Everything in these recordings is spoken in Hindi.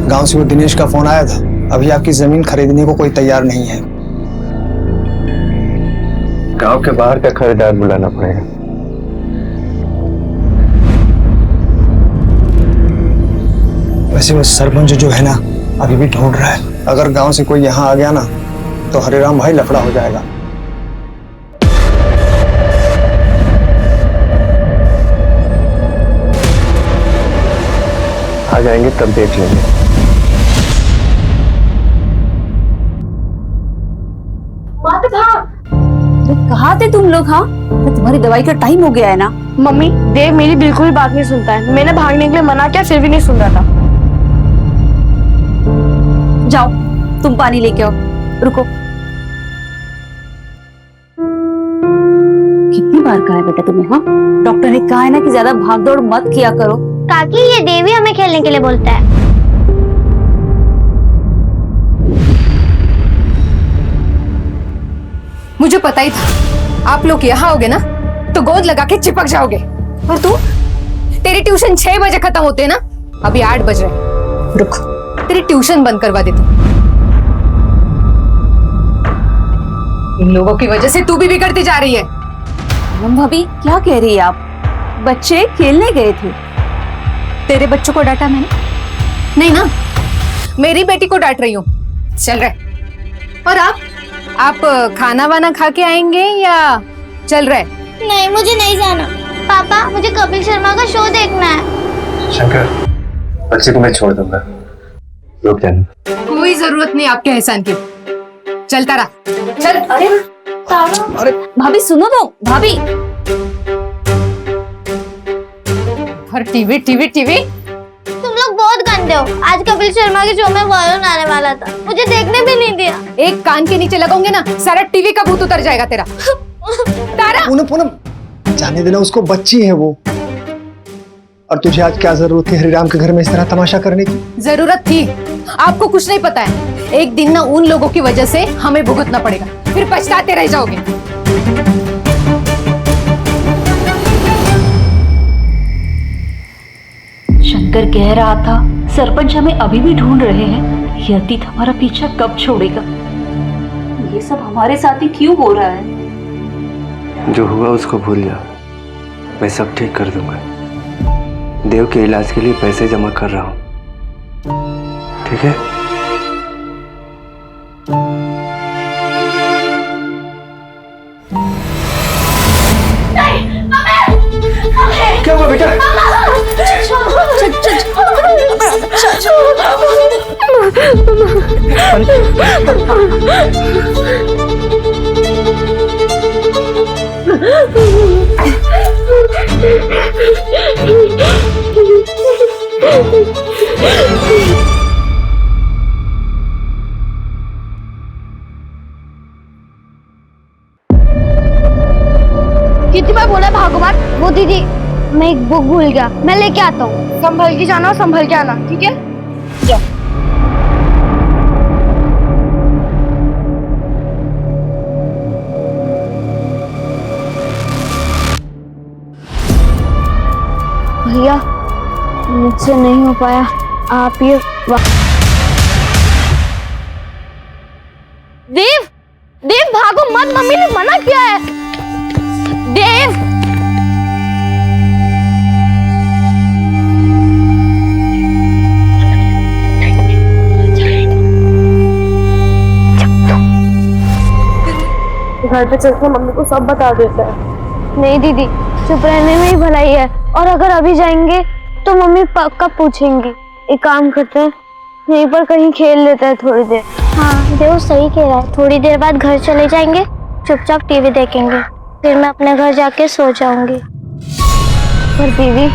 गांव से वो दिनेश का फोन आया था। अभी आपकी जमीन खरीदने को कोई तैयार नहीं है। गांव के बाहर का खरीदार बुलाना पड़ेगा। वैसे वो सरपंच जो है ना अभी भी ढूंढ रहा है। अगर गांव से कोई यहाँ आ गया ना तो हरिराम भाई लफड़ा हो जाएगा। आ जाएंगे तब देख लेंगे। कहाँ थे तुम लोग? हाँ, तुम्हारी दवाई का टाइम हो गया है ना। मम्मी, देव मेरी बिल्कुल बात नहीं सुनता है। मैंने भागने के लिए मना किया, फिर भी नहीं सुन रहा था। जाओ, तुम पानी लेके आओ। रुको, कितनी बार कहा है बेटा तुम्हें? हाँ, डॉक्टर ने कहा है ना कि ज्यादा भागदौड़ मत किया करो। काकी, ये देवी हमें खेलने के लिए बोलता है। मुझे पता ही था आप लोग यहाँ आओगे ना तो गोद लगा के चिपक जाओगे। और तू, तेरी ट्यूशन 6 बजे खत्म होते है ना, अभी 8 बज रहे। रुक, तेरी ट्यूशन बंद करवा देती हूँ। इन लोगों की वजह से तू भी बिगड़ती जा रही है। भाभी क्या कह रही है आप? बच्चे खेलने गए थे, तेरे बच्चों को डांटा मैंने? नहीं ना, मेरी बेटी को डांट रही हूँ। चल रहे। और आप खाना वाना खा के आएंगे या चल रहे? नहीं, मुझे नहीं जाना। पापा, मुझे कपिल शर्मा का शो देखना है। शंकर, बच्चे को मैं छोड़ दूंगा, रुक जाना। कोई जरूरत नहीं आपके एहसान की। चलता रहा, चल। अरे भाभी सुनो तो, भाभी। और टीवी टीवी टीवी। तुम लोग बहुत गंदे हो। आज कपिल शर्मा के शो में वरुण आने वाला था, मुझे देखने भी नहीं दिया। एक कान के नीचे लगाऊंगे ना, सारा टीवी का भूत उतर जाएगा तेरा। तारा, पूनम पूनम, जाने देना उसको, बच्ची है वो। और तुझे आज क्या जरूरत थी हरिराम के घर में इस तरह तमाशा करने की? जरूरत थी। आपको कुछ नहीं पता है, एक दिन ना उन लोगों की वजह से हमें भुगतना पड़ेगा, फिर पछताते रह जाओगे। शंकर कह रहा था सरपंच हमें अभी भी ढूंढ रहे हैं। ये अतीत हमारा पीछा कब छोड़ेगा? ये सब हमारे साथ ही क्यों हो रहा है? जो हुआ उसको भूल जा, मैं सब ठीक कर दूंगा। देव के इलाज के लिए पैसे जमा कर रहा हूँ, ठीक है? क्या हुआ बेटा? कितनी बार बोला भागो मत। वो दीदी, मैं एक बुक भूल गया, मैं लेके आता हूँ। संभल के जाना, संभल के आना, ठीक है? जाओ। भैया, मुझसे नहीं हो पाया, आप ये देव, देव भागो मत, मम्मी ने मना किया है। देव, घर पे चलकर मम्मी को सब बता देता है। नहीं दीदी, चुप रहने में ही भलाई है। और अगर अभी जाएंगे तो मम्मी पक्का पूछेंगी। एक काम करते हैं, यहीं पर कहीं खेल लेते हैं थोड़ी देर। हाँ, देव सही कह रहा है। थोड़ी देर बाद घर चले जाएंगे, चुपचाप टीवी देखेंगे, फिर मैं अपने घर जाके सो जाऊंगी। पर दीदी,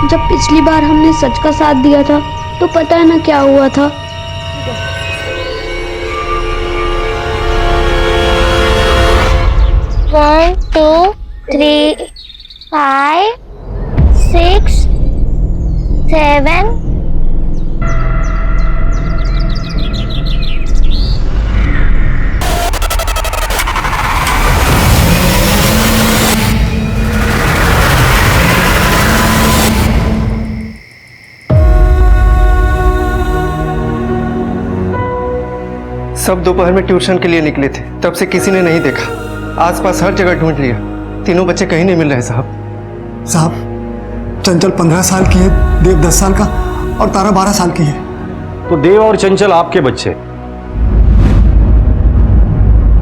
जब पिछली बार हमने सच का साथ दिया था तो पता है ना क्या हुआ था? One, 2, 3, 5, 6, 7. सब दोपहर में ट्यूशन के लिए निकले थे, तब से किसी ने नहीं देखा। आसपास हर जगह ढूंढ लिया, तीनों बच्चे कहीं नहीं मिल रहे साहब। साहब, चंचल 15 साल की है, देव 10 साल का और तारा 12 साल की है। तो देव और चंचल आपके बच्चे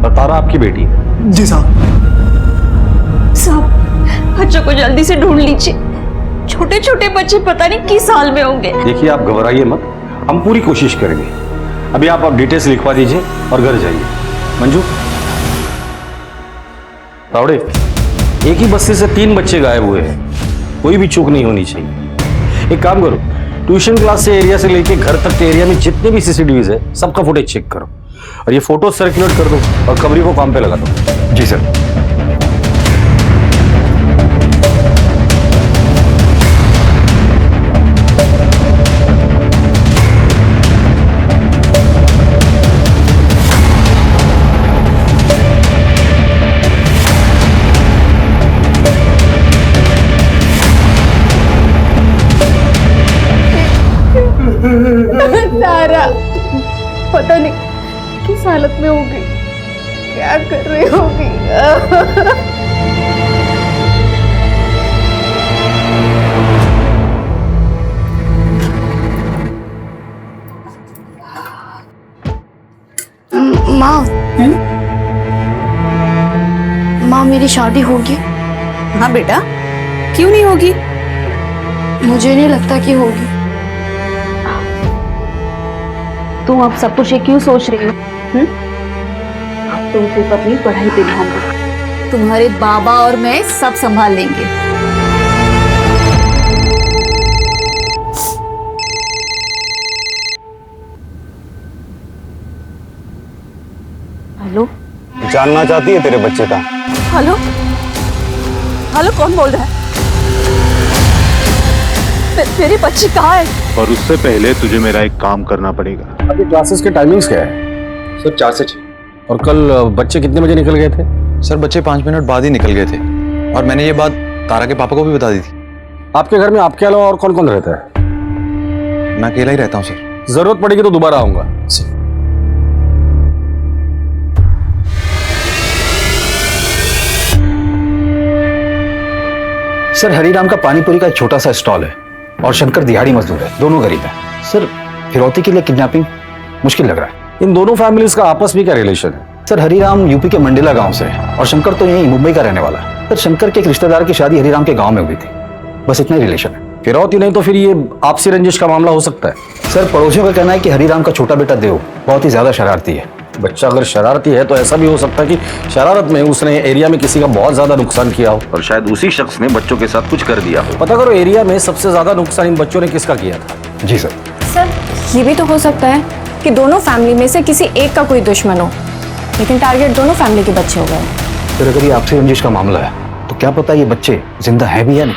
और तारा आपकी बेटी है? जी साहब। साहब, बच्चों को जल्दी से ढूंढ लीजिए। छोटे छोटे बच्चे पता नहीं किस हाल में होंगे। देखिए, आप घबराइए मत, हम पूरी कोशिश करेंगे। अभी आप डिटेल्स लिखवा दीजिए और घर जाइए। मंजू, तावड़े, एक ही बस्ती से 3 बच्चे गायब हुए हैं, कोई भी चूक नहीं होनी चाहिए। एक काम करो, ट्यूशन क्लास से एरिया से लेके घर तक के एरिया में जितने भी सीसीटीवीज है सबका फुटेज चेक करो और ये फोटो सर्कुलेट कर दो और खबरी को काम पे लगा दो। जी सर। तारा पता नहीं किस हालत में होगी, क्या कर रही होगी। माँ, मेरी शादी होगी? हाँ बेटा, क्यों नहीं होगी? मुझे नहीं लगता कि होगी। तुम अब सब कुछ ये क्यों सोच रही हो? अब तुम सिर्फ अपनी पढ़ाई पे ध्यान दो। तुम्हारे बाबा और मैं सब संभाल लेंगे। हेलो, जानना चाहती है तेरे बच्चे का? हेलो, हेलो, कौन बोल रहा है? मेरी बच्ची कहाँ है? और उससे पहले तुझे मेरा एक काम करना पड़ेगा। अभी क्लासेस के टाइमिंग्स क्या है? सर 4 से 6। और कल बच्चे कितने बजे निकल गए थे? सर बच्चे 5 मिनट बाद ही निकल गए थे और मैंने ये बात तारा के पापा को भी बता दी थी। आपके घर में आपके अलावा और कौन कौन रहता है? मैं अकेला ही रहता हूँ सर। जरूरत पड़ेगी तो दोबारा आऊंगा। सर, हरिराम का पानीपुरी का एक छोटा सा स्टॉल है और शंकर दिहाड़ी मजदूर है, दोनों गरीब हैं। सर, फिरौती के लिए किडनैपिंग मुश्किल लग रहा है। इन दोनों फैमिलीज का आपस में क्या रिलेशन है? सर, हरिराम यूपी के मंडेला गांव से है और शंकर तो यहीं मुंबई का रहने वाला है। सर, शंकर के एक रिश्तेदार की शादी हरिराम के गांव में हुई थी, बस इतना ही रिलेशन है। फिरौती नहीं तो फिर ये आपसी रंजिश का मामला हो सकता है। सर, पड़ोसियों का कहना है कि हरिराम का छोटा बेटा देव बहुत ही ज्यादा शरारती है। बच्चा अगर शरारती है तो ऐसा भी हो सकता है कि शरारत में उसने एरिया में किसी का बहुत ज्यादा नुकसान किया हो और शायद उसी शख्स ने बच्चों के साथ कुछ कर दिया हो। पता करो एरिया में सबसे ज्यादा नुकसान इन बच्चों ने किसका किया था। जी सर। सर, ये भी तो हो सकता है कि दोनों फैमिली में से किसी एक का कोई दुश्मन हो, लेकिन टारगेट दोनों फैमिली के बच्चे हो गए। सर, अगर ये आपसी रंजिश का मामला है तो क्या पता ये बच्चे जिंदा है भी या नहीं।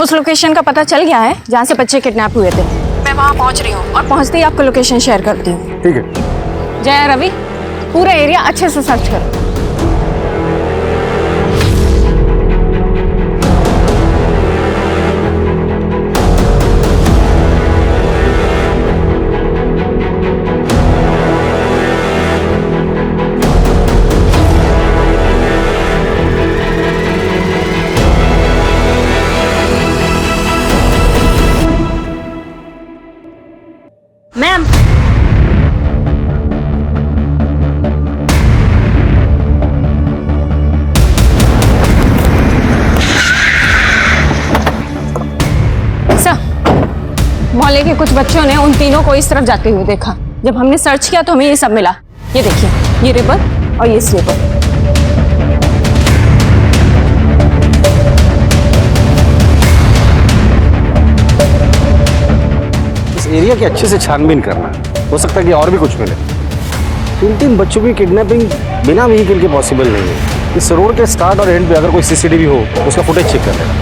उस लोकेशन का पता चल गया है जहाँ से बच्चे किडनैप हुए थे। मैं वहाँ पहुँच रही हूँ और पहुँचते ही आपको लोकेशन शेयर करती हूँ। ठीक है। जया, रवि, पूरा एरिया अच्छे से सर्च करो। मोहल्ले के कुछ बच्चों ने उन तीनों को इस तरफ जाते हुए देखा। जब हमने सर्च किया तो हमें ये सब मिला। ये देखिए, ये रिबन और ये स्लीपर। इस एरिया की अच्छे से छानबीन करना, हो सकता है कि और भी कुछ मिले। 3 बच्चों की किडनैपिंग बिना व्हीकल के पॉसिबल नहीं है। इस रोड के स्टार्ट और एंड पे अगर कोई सीसीटीवी हो तो उसका फुटेज चेक कर लेना।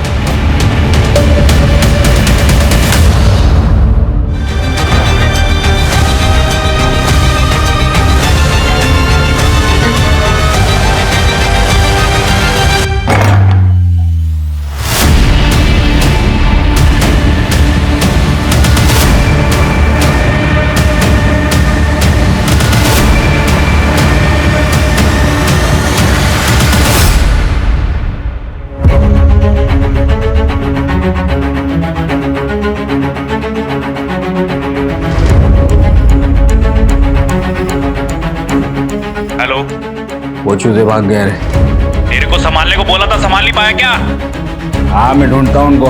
वो चूजे भाग गए रे। तेरे को संभालने को बोला था, संभाल नहीं पाया क्या? हाँ, मैं ढूंढता हूँ उनको।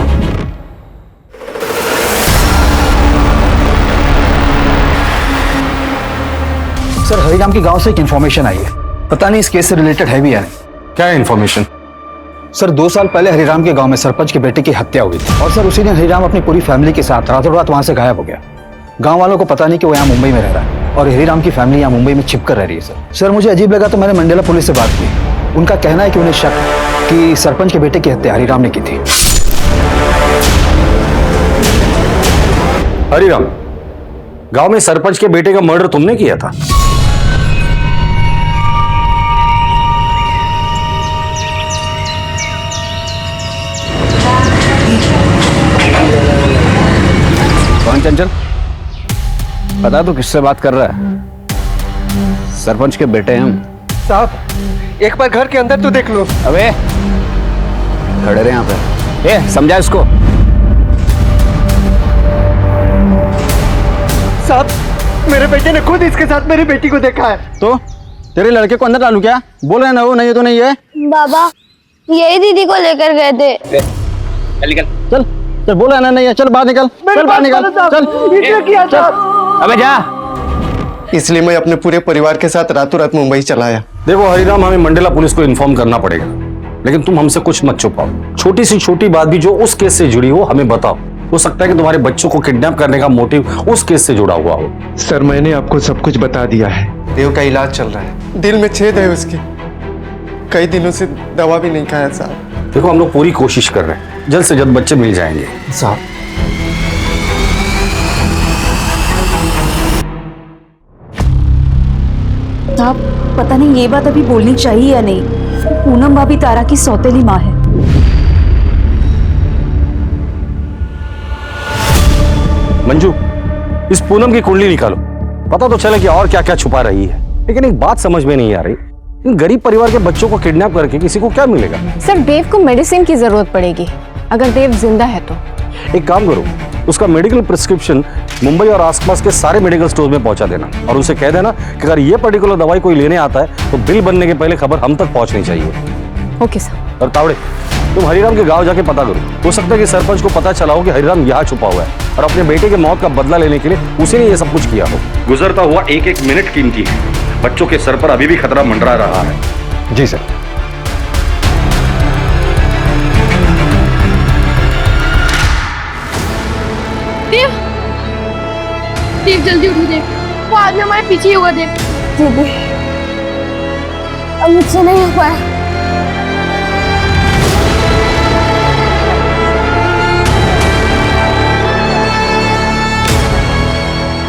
सर, हरिराम के गांव से एक इन्फॉर्मेशन आई है। पता नहीं इस केस से रिलेटेड है भी या नहीं। क्या इन्फॉर्मेशन? सर, 2 साल पहले हरिराम के गांव में सरपंच की बेटी की हत्या हुई थी और सर उसी दिन हरिराम अपनी पूरी फैमिली के साथ रातों रात वहां से गायब हो गया। गांव वालों को पता नहीं कि वो यहाँ मुंबई में रह रहा है और हरिराम की फैमिली यहाँ मुंबई में छिपकर रह रही है। सर मुझे अजीब लगा तो मैंने मंडेला पुलिस से बात की। उनका कहना है कि उन्हें शक है कि सरपंच के बेटे की हत्या हरिराम ने की थी। हरिराम, गांव में सरपंच के बेटे का मर्डर तुमने किया था? कौन चंचल? पता तो किससे बात कर रहा है? सरपंच के बेटे हैं हम। साहब, एक बार घर के अंदर तो देख लो। अबे खड़े रहे यहाँ पे। समझा इसको। साहब, मेरे बेटे ने खुद इसके साथ मेरी बेटी को देखा है। तो तेरे लड़के को अंदर डालू क्या? बोल रहे ना वो नहीं तो नहीं है। बाबा, यही दीदी को लेकर गए थे। चल चल, बोल रहे ना नहीं है। चल बाहर निकल, चल बाहर निकल, चल। अबे जा। इसलिए मैं अपने पूरे परिवार के साथ रातों रात मुंबई चला आया। देखो हरिराम, हमें मंडेला पुलिस को इन्फॉर्म करना पड़ेगा, लेकिन तुम हमसे कुछ मत छुपाओ। छोटी सी छोटी बात भी जो उस केस से जुड़ी हो हमें बताओ। हो सकता है कि तुम्हारे बच्चों को किडनैप करने का मोटिव उस केस से जुड़ा हुआ हो। सर, मैंने आपको सब कुछ बता दिया है। देव का इलाज चल रहा है। दिल में छेद है उसकी। कई दिनों से दवा भी नहीं खाया साहब। देखो, हम लोग पूरी कोशिश कर रहे हैं, जल्द से जल्द बच्चे मिल जाएंगे। साहब, पता नहीं ये बात अभी बोलनी चाहिए या नहीं। पूनम भाभी तारा की सौतेली माँ है। मंजू, इस पूनम की कुंडली निकालो, पता तो चले कि और क्या क्या छुपा रही है। लेकिन एक बात समझ में नहीं आ रही, इन गरीब परिवार के बच्चों को किडनैप करके किसी को क्या मिलेगा? सर, देव को मेडिसिन की जरूरत पड़ेगी, अगर देव जिंदा है तो। एक काम करो, उसका मेडिकल प्रिस्क्रिप्शन मुंबई और आसपास के सारे मेडिकल स्टोर में पहुंचा देना और उसे कह देना कि अगर ये पर्टिकुलर दवाई कोई लेने आता है तो बिल बनने के पहले खबर हम तक पहुंचनी चाहिए। Okay sir. और तावड़े, तुम हरिराम के गांव जाके पता करो। हो सकता है कि सरपंच को पता चला हो कि हरिराम यहाँ छुपा हुआ है और अपने बेटे के मौत का बदला लेने के लिए उसी ने ये सब कुछ किया हो। गुजरता हुआ एक एक मिनट कीमती है। बच्चों के सर पर अभी भी खतरा मंडरा रहा है। जी सर। देव जल्दी उठो देव, वो आदमी हमारे पीछे ही होगा। देव दीदी, अब मुझसे नहीं हो पाया।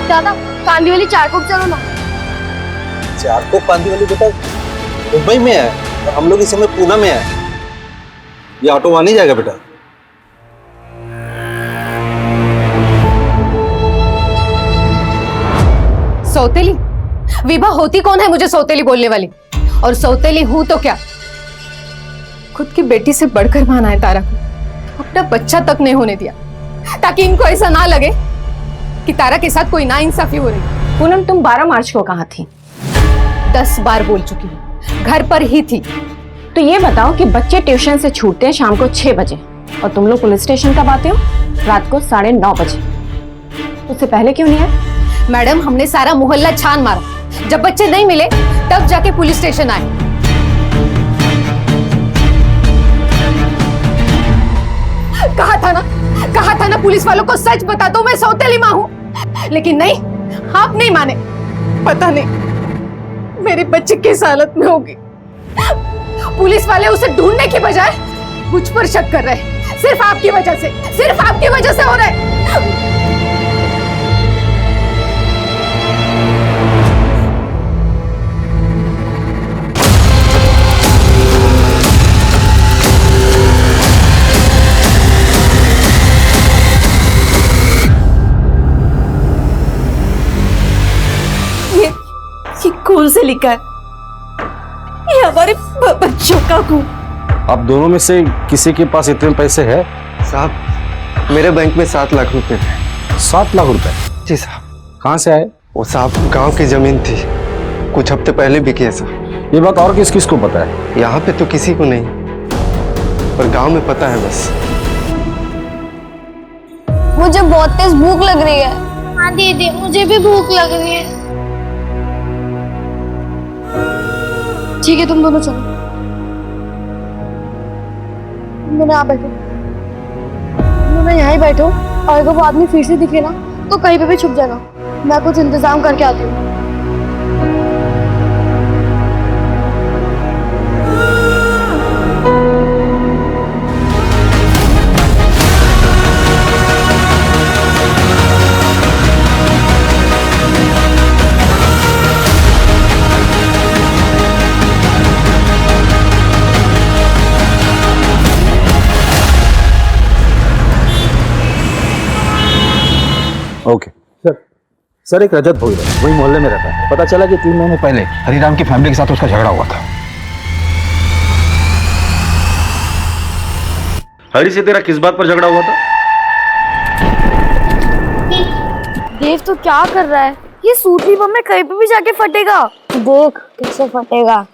दादा, कांदी वाली चारकोप चलो ना। चारकोप कांदी वाली बेटा मुंबई में है और हम लोग इस समय पूना में है। ये ऑटो वहां नहीं जाएगा बेटा। सौतेली? विभा होती कौन है मुझे सौतेली बोलने वाली? और सौतेली हूं तो क्या, खुद की बेटी से बढ़कर माना है तारा को। अपना बच्चा तक नहीं होने दिया ताकि इनको ऐसा ना लगे कि तारा के साथ कोई नाइंसाफी हो रही। पूनम, तुम 12 मार्च को कहाँ थी? 10 बार बोल चुकी हूँ, घर पर ही थी। तो ये बताओ कि बच्चे ट्यूशन से छूटते हैं शाम को 6 बजे और तुम लोग पुलिस स्टेशन कब आते हो? रात को 9:30 बजे। उससे पहले क्यों नहीं आए? मैडम, हमने सारा मोहल्ला छान मारा, जब बच्चे नहीं मिले तब जाके पुलिस स्टेशन आए। कहा था ना पुलिस वालों को सच बता दो, मैं सौतेली मां हूं। लेकिन नहीं, आप नहीं माने। पता नहीं मेरे बच्चे किस हालत में होगी। पुलिस वाले उसे ढूंढने की बजाय मुझ पर शक कर रहे हैं। सिर्फ आपकी वजह से हो रहा है। ये कौन से लिखा है? ये हमारे बच्चों का खून। आप दोनों में से किसी के पास इतने पैसे हैं? साहब, मेरे बैंक में 7 लाख रुपए थे। 7 लाख रुपए? जी साहब। कहाँ से आए? वो साहब गांव की जमीन थी, कुछ हफ्ते पहले बिकी है साहब। ये बात और किस किस को पता है? यहाँ पे तो किसी को नहीं, पर गांव में पता है बस। मुझे बहुत तेज भूख लग रही है। हाँ दीदी, मुझे भी भूख लग रही है। ठीक है, तुम दोनों चलो। तुम दोनों यहाँ बैठो। तुम दोनों यहाँ ही बैठो, और अगर वो आदमी फिर से दिखे ना तो कहीं पे भी छुप जाना। मैं कुछ इंतजाम करके आती हूँ। ओके सर, एक रजत भोई है, वही मोहल्ले में रहता है। पता चला कि 3 महीने पहले हरिराम की फैमिली के साथ उसका झगड़ा हुआ था। हरी से तेरा किस बात पर झगड़ा हुआ था? देव तो क्या कर रहा है? ये सूतली बम में कहीं पे भी जाके फटेगा। देख कैसे फटेगा।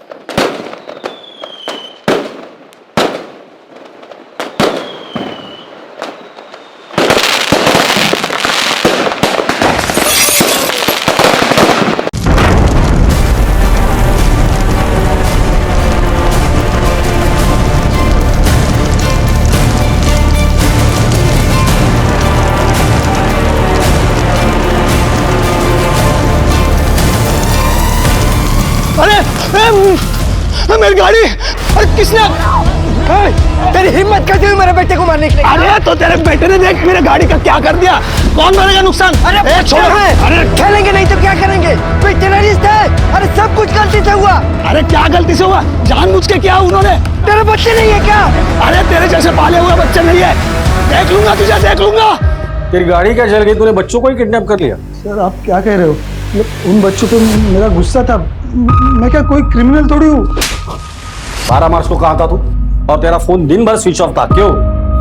मेरी गाड़ी! अरे किसने? तेरी हिम्मत कैसे हुई मेरे बेटे को मारने के? अरे तो तेरे बेटे ने देख मेरे गाड़ी का क्या कर दिया। कौन मरेगा नुकसान? अरे छोड़। अरे खेलेंगे नहीं तो क्या करेंगे? कोई टेररिस्ट है? अरे सब कुछ गलती से हुआ। अरे क्या गलती से हुआ? जानबूझ के किया उन्होंने। तेरे बच्चे नहीं है क्या? अरे तेरे जैसे पाले हुए बच्चे नहीं है। देख लूंगा तुझे, देख लूंगा। तेरी गाड़ी क्या जल गई? तूने बच्चों को ही किडनैप कर लिया? सर आप क्या कह रहे हो? उन बच्चों पे मेरा गुस्सा था। मैं क्या कोई क्रिमिनल थोड़ी हूँ। 12 मार्च को कहाँ था तू? और तेरा फोन दिन भर स्विच ऑफ था, क्यों?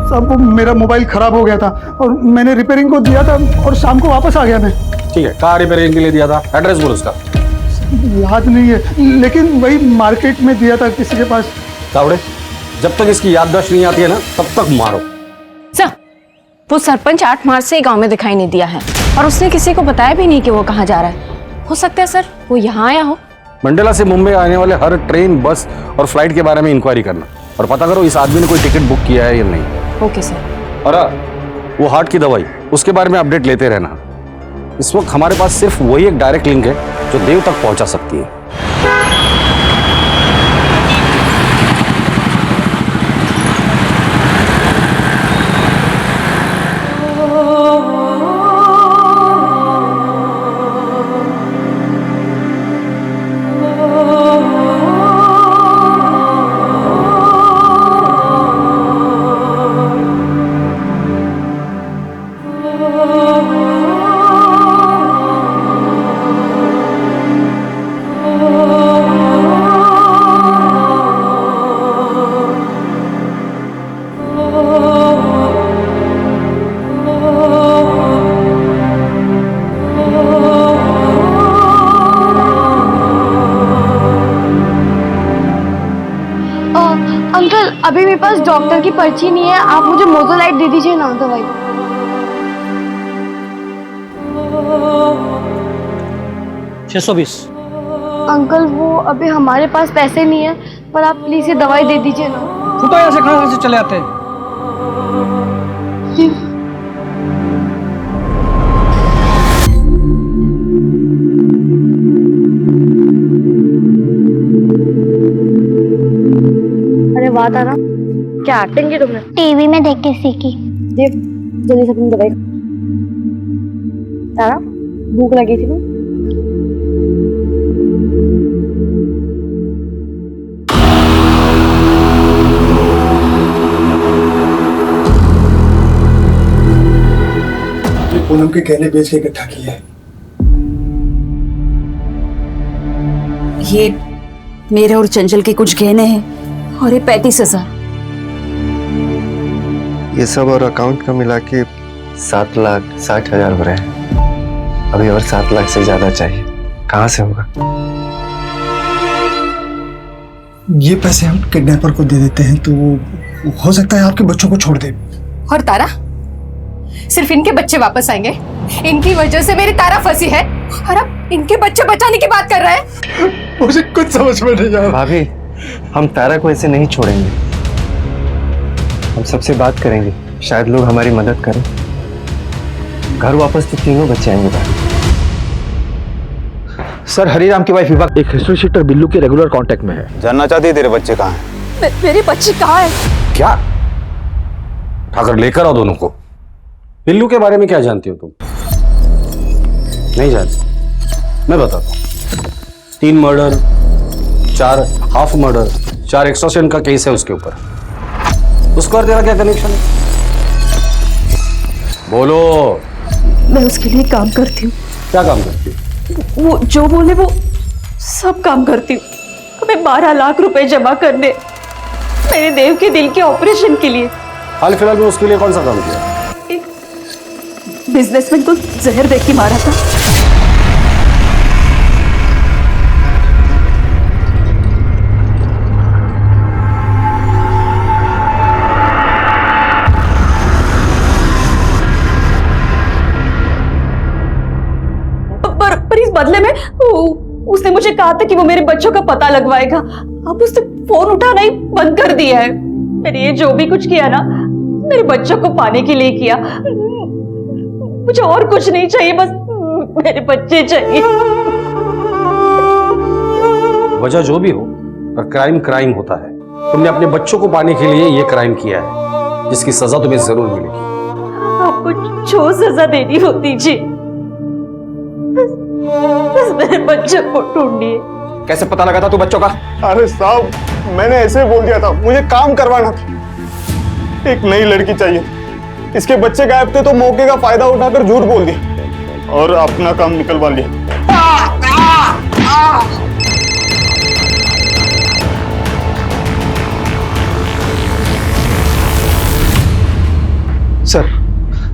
सब मेरा मोबाइल खराब हो गया था और मैंने रिपेयरिंग को दिया था और शाम को वापस आ गया मैं। ठीक है, कहाँ रिपेयरिंग के लिए दिया था? एड्रेस बोल उसका। याद नहीं है, लेकिन वही मार्केट में दिया था किसी के पास। तावड़े, जब तक इसकी याददाश्त नहीं आती है ना, तब तक मारो। सर, वो सरपंच 8 मार्च से गांव में दिखाई नहीं दिया है और उसने किसी को बताया भी नहीं कि वो कहाँ जा रहा है। हो सकता है सर वो यहाँ आया हो। मंडला से मुंबई आने वाले हर ट्रेन, बस और फ्लाइट के बारे में इंक्वायरी करना और पता करो इस आदमी ने कोई टिकट बुक किया है या नहीं। Okay sir. और वो हार्ट की दवाई, उसके बारे में अपडेट लेते रहना। इस वक्त हमारे पास सिर्फ वही एक डायरेक्ट लिंक है जो देव तक पहुंचा सकती है। अंकल, अभी मेरे पास डॉक्टर की पर्ची नहीं है, आप मुझे मोजोलाइट दे दीजिए ना दवाई। 620। अंकल वो अभी हमारे पास पैसे नहीं है, पर आप प्लीज ये दवाई दे दीजिए ना। तू तो यहाँ से कहाँ से चले आते हैं? जी। अरे वाह तारा, क्या एक्टिंग की तुमने। टीवी में देख के सीखी। देव जल्दी से अपनी दवाई खा। तारा भूख लगी थी ना। पूनम के गहने बेच के इकट्ठा किए हैं। ये मेरे और चंचल के कुछ गहने हैं और ये 35,000। ये सब और अकाउंट का मिला के 7,60,000 हो रहे हैं। अभी और 7 लाख से ज्यादा चाहिए, कहाँ से होगा? ये पैसे हम किडनैपर को दे देते हैं तो हो सकता है आपके बच्चों को छोड़ दे। और तारा, सिर्फ इनके बच्चे वापस आएंगे? इनकी वजह से मेरी तारा फंसी है और अब इनके बच्चे बचाने की बात कर रहा है। मुझे कुछ समझ में नहीं आ रहा। भाभी, हम तारा को ऐसे नहीं छोड़ेंगे। हम सबसे बात करेंगे, शायद लोग हमारी मदद करें। घर वापस तो तीनों बच्चे आएंगे भाई। सर, हरिराम की वाइफ विभा एक हिस्ट्री शीटर बिल्लू के रेगुलर कांटेक्ट में है। जानना चाहती है तेरे बच्चे कहाँ हैं? मेरे बच्चे कहाँ हैं? क्या? उठाकर लेकर आओ दोनों को। बिल्लू के बारे में क्या जानती हो तुम? नहीं जानती? मैं बताता हूँ। 3 मर्डर, 4 हाफ मर्डर, 4 एक्सटॉर्शन का केस है उसके ऊपर। उसको और तेरा क्या कनेक्शन है? बोलो। मैं उसके लिए काम करती हूँ। क्या काम करती हो? वो जो बोले वो सब काम करती हूँ। हमें 12 लाख रुपए जमा करने मेरे देव के दिल के ऑपरेशन के लिए। हाल फिलहाल में उसके लिए कौन सा काम किया? एक बिजनेसमैन को जहर देके मारा था। पर इस बदले में उसने मुझे कहा था कि वो मेरे बच्चों का पता लगवाएगा। अब उसने फोन उठाना ही बंद कर दिया है। मैंने ये जो भी कुछ किया ना, मेरे बच्चों को पाने के लिए किया। मुझे और कुछ नहीं चाहिए, बस मेरे बच्चे चाहिए। वजह जो भी हो, पर क्राइम क्राइम होता है। तुमने अपने बच्चों को पाने के लिए ये क्राइम किया है, जिसकी सजा तुम्हें जरूर मिलेगी। आपको जो सजा देनी हो दीजिए, बस मेरे बच्चों को ढूंढिए। कैसे पता लगा था तू बच्चों का? अरे साहब, मैंने ऐसे बोल दिया था, मुझे काम करवाना था। एक नई लड़की चाहिए, इसके बच्चे गायब थे तो मौके का फायदा उठाकर झूठ बोल दिया और अपना काम निकलवा लिया।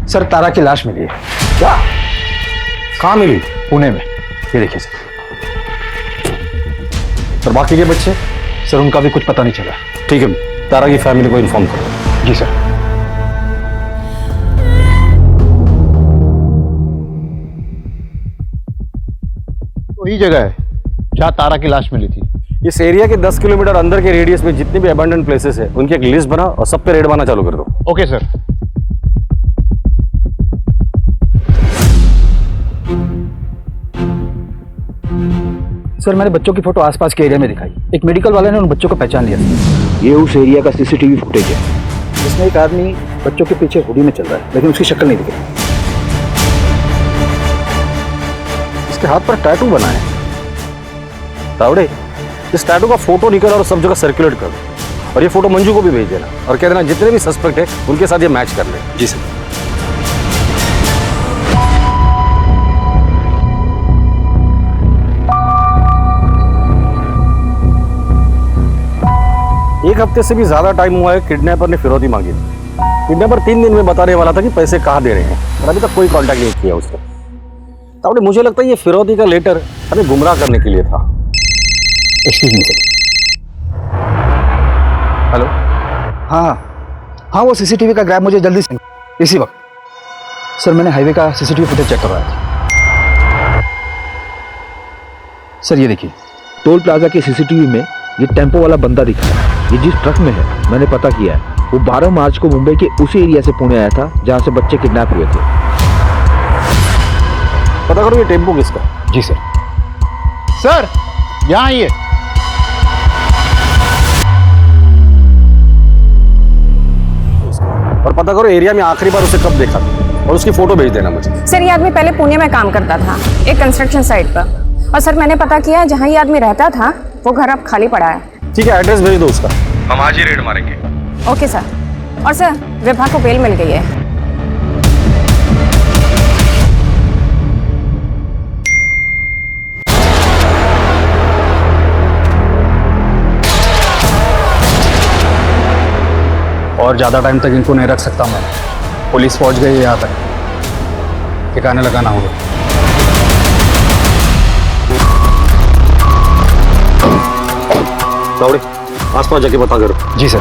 सर तारा की लाश मिली है। क्या? कहाँ मिली? पुणे में। ये देखिए सर। और बाकी के बच्चे? सर उनका भी कुछ पता नहीं चला। ठीक है, तारा की फैमिली को इन्फॉर्म करो। जी सर। वही जगह है जहाँ तारा की लाश मिली थी। इस एरिया के 10 किलोमीटर अंदर के रेडियस में जितने भी अबंडन प्लेसेस है, उनकी एक लिस्ट बना और सब पे रेड मारना चालू कर दो। Okay sir. सर मैंने बच्चों की फोटो आसपास के एरिया में दिखाई। एक मेडिकल वाले ने उन बच्चों को पहचान लिया। ये उस एरिया का सीसीटीवी फुटेज है, जिसमें एक आदमी बच्चों के पीछे हुडी में चल रहा है, लेकिन उसकी शक्ल नहीं दिख रही। इसके हाथ पर टैटू बना है। तावड़े, इस टैटू का फोटो निकल और सब जगह सर्कुलेट कर दो, और ये फोटो मंजू को भी भेज देना और कह देना जितने भी सस्पेक्ट है उनके साथ ये मैच कर ले। जी सर। एक हफ्ते से भी ज्यादा टाइम हुआ है किडनैपर ने फिरौती मांगी थी। किडनैपर 3 दिन में बताने वाला था कि पैसे कहाँ दे रहे हैं, और अभी तक कोई कांटेक्ट नहीं किया उसने। तावड़े, मुझे लगता है ये फिरौती का लेटर हमें गुमराह करने के लिए था। Excuse me sir. हेलो। हाँ, वो सीसीटीवी का ग्रैब मुझे जल्दी से इसी वक्त। सर मैंने हाईवे का सीसीटीवी फुटेज चेक करवाया था। सर ये देखिए, टोल प्लाजा के सीसीटीवी में ये टेम्पो वाला बंदा दिखा है। ये जिस ट्रक में है, मैंने पता किया है, वो 12 मार्च को मुंबई के उसी एरिया से पुणे आया था जहां से बच्चे किडनैप हुए थे। पता करो ये टेम्पो किसका। जी सर। सर यहाँ आइए। और पता करो एरिया में आखिरी बार उसे कब देखा था और उसकी फोटो भेज देना मुझे। सर ये आदमी पहले पुणे में काम करता था एक कंस्ट्रक्शन साइट पर, और सर मैंने पता किया जहाँ ये आदमी रहता था वो घर अब खाली पड़ा है। ठीक है, एड्रेस भेज दो उसका। हम आज ही रेड मारेंगे। Okay sir. और सर विभा को बेल मिल गई है। और ज़्यादा टाइम तक इनको नहीं रख सकता मैं। पुलिस पहुंच गई है यहाँ तक, ठिकाने लगाना होगा। दौड़े आसपास जाके पता करो। जी सर।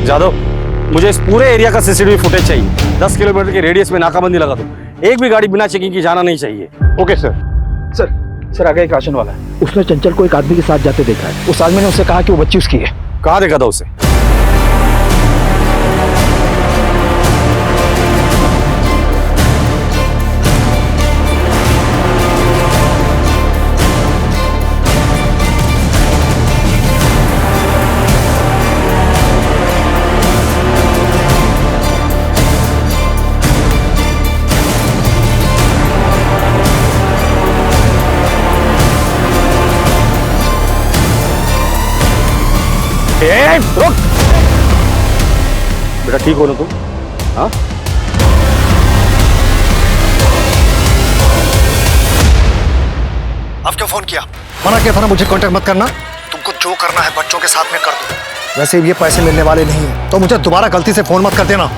जादव, मुझे इस पूरे एरिया का सीसीटीवी फुटेज चाहिए। 10 किलोमीटर के रेडियस में नाकाबंदी लगा दो। एक भी गाड़ी बिना चेकिंग की जाना नहीं चाहिए। Okay sir. सर आगे एक राशन वाला है, उसने चंचल को एक आदमी के साथ जाते देखा है। उस आदमी ने उससे कहा कि वो बच्ची उसकी है। कहाँ देखा था उसे? रुक बेटा, ठीक हो ना तुम? हाँ, अब क्यों फोन किया? मना किया था ना मुझे कांटेक्ट मत करना। तुमको जो करना है बच्चों के साथ में कर दो। वैसे ये पैसे मिलने वाले नहीं है, तो मुझे दोबारा गलती से फोन मत कर देना।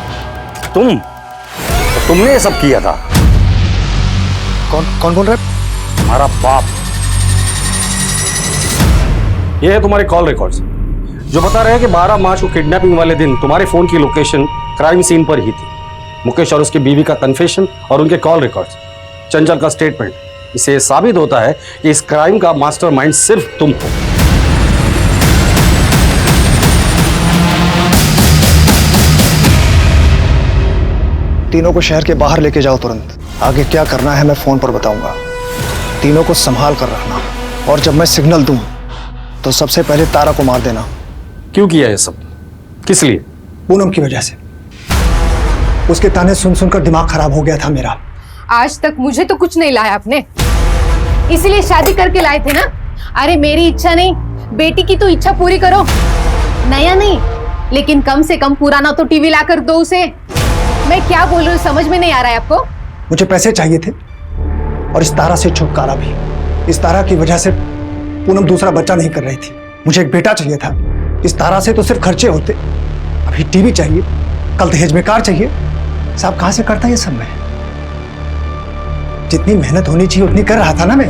तुमने ये सब किया था? कौन बोल रहा है? हमारा बाप। ये है तुम्हारे कॉल रिकॉर्ड्स जो बता रहे हैं कि 12 मार्च को किडनैपिंग वाले दिन तुम्हारे फोन की लोकेशन क्राइम सीन पर ही थी। मुकेश और उसकी बीवी का कन्फेशन और उनके कॉल रिकॉर्ड्स, चंचल का स्टेटमेंट, इससे साबित होता है कि इस क्राइम का मास्टरमाइंड सिर्फ तुम हो। तीनों को शहर के बाहर लेके जाओ तुरंत। आगे क्या करना है मैं फोन पर बताऊंगा। तीनों को संभाल कर रखना, और जब मैं सिग्नल दूं तो सबसे पहले तारा को मार देना। क्यों किया ये सब? किस लिए? पूनम की वजह से। उसके ताने सुन सुनकर दिमाग खराब हो गया था मेरा। आज तक मुझे तो कुछ नहीं लाया आपने, इसलिए शादी करके लाए थे ना। अरे मेरी इच्छा नहीं, बेटी की तो इच्छा पूरी करो। नया नहीं, लेकिन कम से कम पुराना तो टीवी लाकर दो उसे। मैं क्या बोल रही हूँ समझ में नहीं आ रहा है आपको? मुझे पैसे चाहिए थे और इस तारा से छुटकारा भी। इस तारा की वजह से पूनम दूसरा बच्चा नहीं कर रही थी। मुझे एक बेटा चाहिए था। इस तारा से तो सिर्फ खर्चे होते। अभी टीवी चाहिए, कल दहेज में कार चाहिए। साहब कहां से करता ये सब मैं? जितनी मेहनत होनी चाहिए उतनी कर रहा था ना मैं,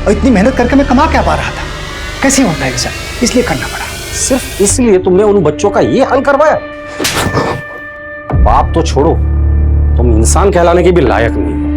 और इतनी मेहनत करके मैं कमा क्या पा रहा था? कैसे होता है सब? इसलिए करना पड़ा। सिर्फ इसलिए तुमने उन बच्चों का ये हाल करवाया? बाप तो छोड़ो, तुम इंसान कहलाने के भी लायक नहीं हो।